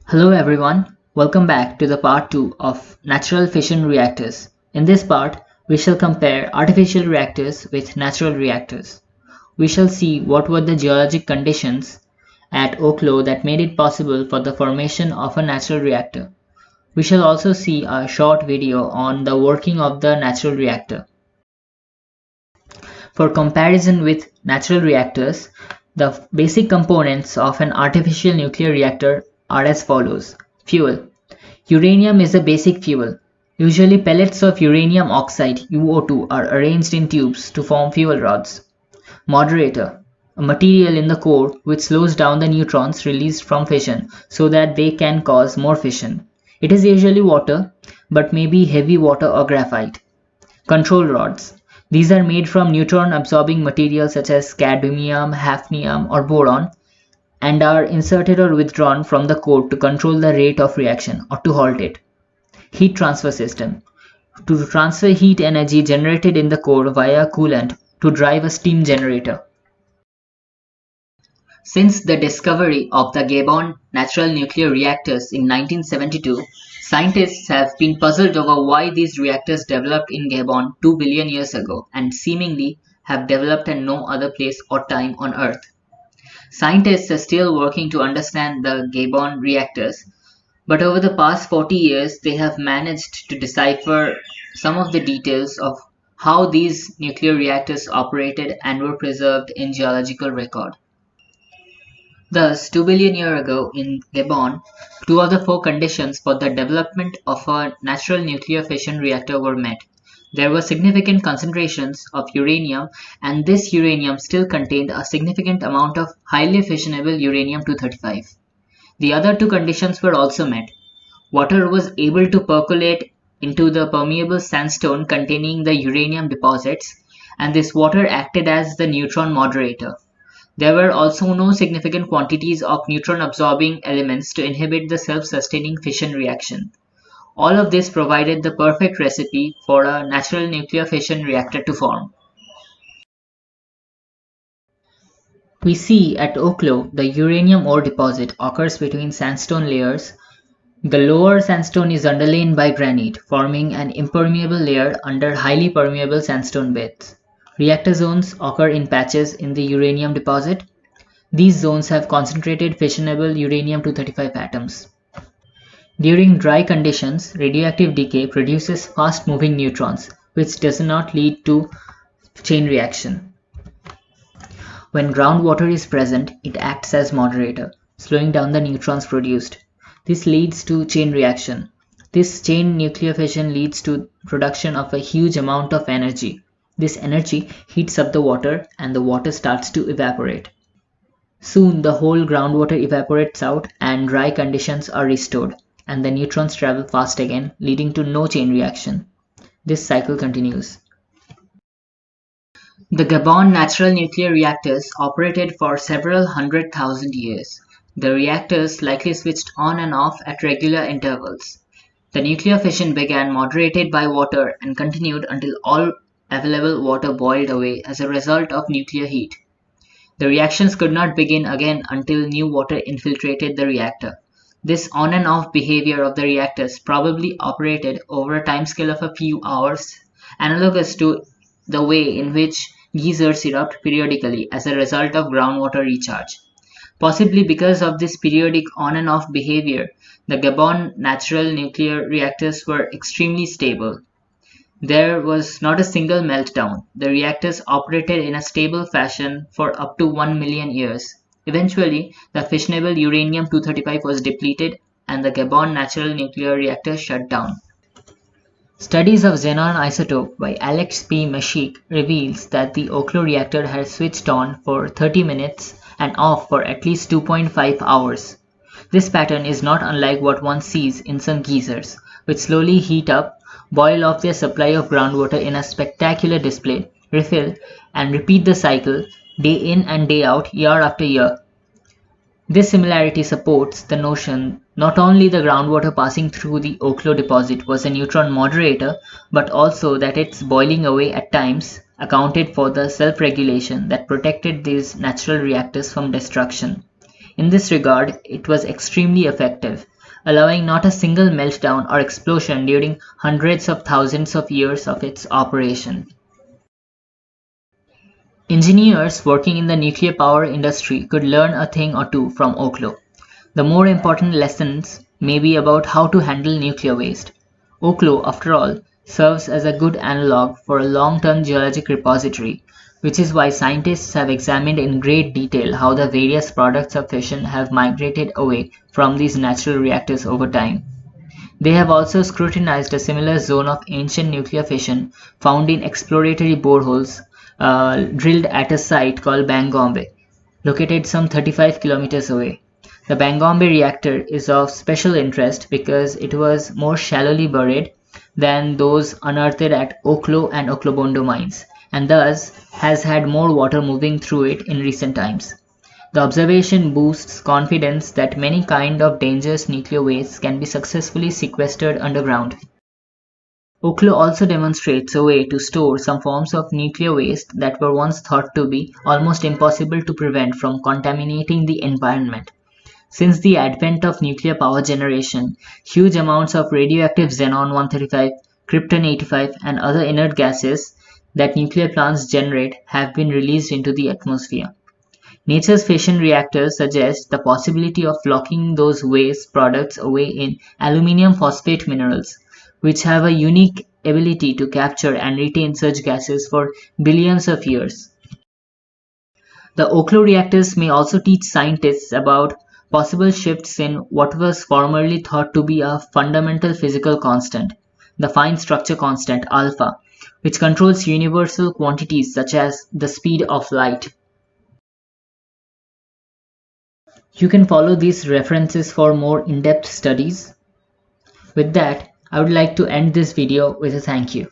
Hello everyone, welcome back to the part 2 of natural fission reactors. In this part, we shall compare artificial reactors with natural reactors. We shall see what were the geologic conditions at Oklo that made it possible for the formation of a natural reactor. We shall also see a short video on the working of the natural reactor. For comparison with natural reactors, the basic components of an artificial nuclear reactor are as follows. Fuel. Uranium is a basic fuel. Usually pellets of uranium oxide (UO2) are arranged in tubes to form fuel rods. Moderator. A material in the core which slows down the neutrons released from fission so that they can cause more fission. It is usually water, but may be heavy water or graphite. Control rods. These are made from neutron-absorbing materials such as cadmium, hafnium, or boron, and are inserted or withdrawn from the core to control the rate of reaction or to halt it. Heat transfer system. To transfer heat energy generated in the core via coolant to drive a steam generator. Since the discovery of the Gabon natural nuclear reactors in 1972, scientists have been puzzled over why these reactors developed in Gabon 2 billion years ago and seemingly have developed in no other place or time on Earth. Scientists are still working to understand the Gabon reactors, but over the past 40 years they have managed to decipher some of the details of how these nuclear reactors operated and were preserved in geological record. Thus, 2 billion years ago in Gabon, two of the four conditions for the development of a natural nuclear fission reactor were met. There were significant concentrations of uranium, and this uranium still contained a significant amount of highly fissionable uranium-235. The other two conditions were also met. Water was able to percolate into the permeable sandstone containing the uranium deposits, and this water acted as the neutron moderator. There were also no significant quantities of neutron-absorbing elements to inhibit the self-sustaining fission reaction. All of this provided the perfect recipe for a natural nuclear fission reactor to form. We see at Oklo the uranium ore deposit occurs between sandstone layers. The lower sandstone is underlain by granite, forming an impermeable layer under highly permeable sandstone beds. Reactor zones occur in patches in the uranium deposit. These zones have concentrated fissionable uranium-235 atoms. During dry conditions, radioactive decay produces fast-moving neutrons, which does not lead to chain reaction. When groundwater is present, it acts as moderator, slowing down the neutrons produced. This leads to chain reaction. This chain nuclear fission leads to production of a huge amount of energy. This energy heats up the water and the water starts to evaporate. Soon the whole groundwater evaporates out and dry conditions are restored, and the neutrons travel fast again, leading to no chain reaction. This cycle continues. The Gabon natural nuclear reactors operated for several 100,000 years. The reactors likely switched on and off at regular intervals. The nuclear fission began moderated by water and continued until all available water boiled away as a result of nuclear heat. The reactions could not begin again until new water infiltrated the reactor. This on and off behavior of the reactors probably operated over a timescale of a few hours, analogous to the way in which geysers erupt periodically as a result of groundwater recharge. Possibly because of this periodic on and off behavior, the Gabon natural nuclear reactors were extremely stable. There was not a single meltdown. The reactors operated in a stable fashion for up to 1 million years. Eventually, the fissionable uranium-235 was depleted and the Gabon natural nuclear reactor shut down. Studies of xenon isotope by Alex P. Mashik reveals that the Oklo reactor has switched on for 30 minutes and off for at least 2.5 hours. This pattern is not unlike what one sees in some geysers, which slowly heat up, boil off their supply of groundwater in a spectacular display, refill, and repeat the cycle day in and day out, year after year. This similarity supports the notion not only the groundwater passing through the Oklo deposit was a neutron moderator, but also that its boiling away at times accounted for the self-regulation that protected these natural reactors from destruction. In this regard, it was extremely effective, allowing not a single meltdown or explosion during hundreds of thousands of years of its operation. Engineers working in the nuclear power industry could learn a thing or two from Oklo. The more important lessons may be about how to handle nuclear waste. Oklo, after all, serves as a good analog for a long-term geologic repository, which is why scientists have examined in great detail how the various products of fission have migrated away from these natural reactors over time. They have also scrutinized a similar zone of ancient nuclear fission found in exploratory boreholes drilled at a site called Bangombe, located some 35 kilometers away. The Bangombe reactor is of special interest because it was more shallowly buried than those unearthed at Oklo and Oklobondo mines, and thus has had more water moving through it in recent times. The observation boosts confidence that many kind of dangerous nuclear wastes can be successfully sequestered underground. Oklo also demonstrates a way to store some forms of nuclear waste that were once thought to be almost impossible to prevent from contaminating the environment. Since the advent of nuclear power generation, huge amounts of radioactive xenon-135, krypton-85, and other inert gases that nuclear plants generate have been released into the atmosphere. Nature's fission reactors suggest the possibility of locking those waste products away in aluminum phosphate minerals, which have a unique ability to capture and retain such gases for billions of years. The Oklo reactors may also teach scientists about possible shifts in what was formerly thought to be a fundamental physical constant, the fine structure constant alpha, which controls universal quantities such as the speed of light. You can follow these references for more in-depth studies. With that, I would like to end this video with a thank you.